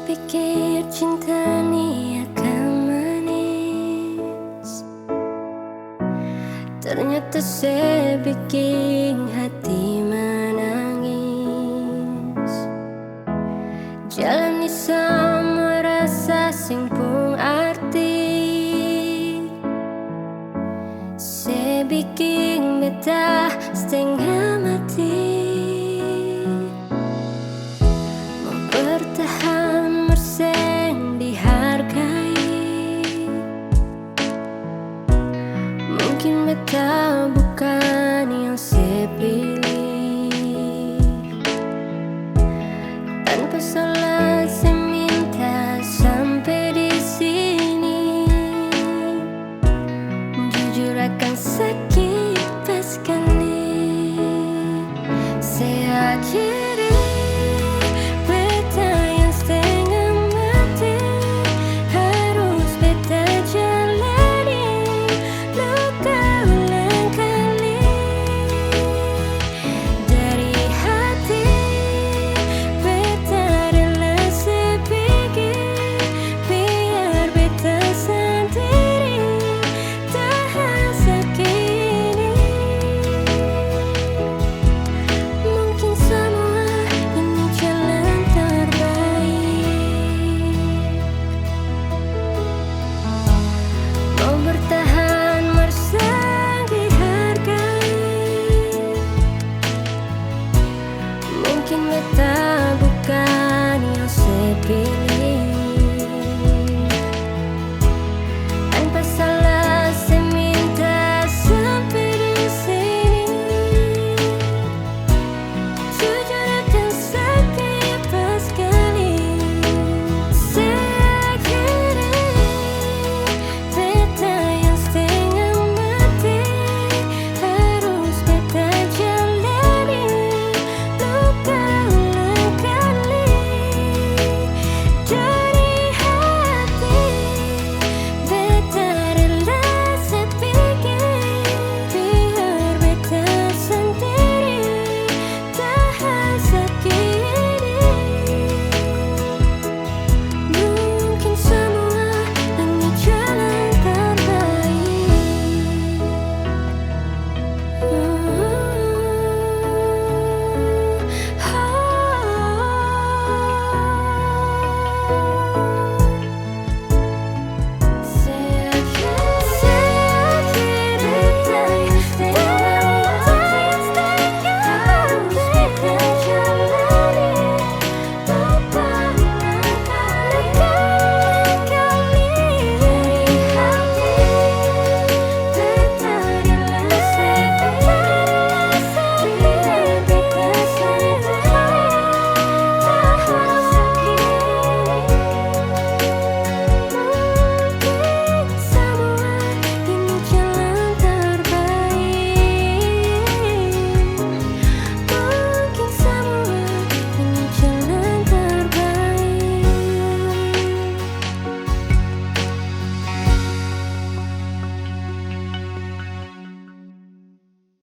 pikir cinta ini akan manis, ternyata saya bikin hati menangis. Jalani semua rasa sing pun arti, saya bikin beta setengah mati. Mau bertahan berseng dihargai, mungkin beta bukan yang saya pilih. Tanpa salah saya minta sampai di sini, jujur akan sakit pas kali. Saya akhiri beta yang setengah mati, harus beta jalani luka ulang kali. Dari hati beta rela sepikir, biar beta sendiri tahan sakit ini. Mungkin semua ini jalan terbaik. Mau bertahan bersang dihargai, mungkin beta bukan yang saya pilih.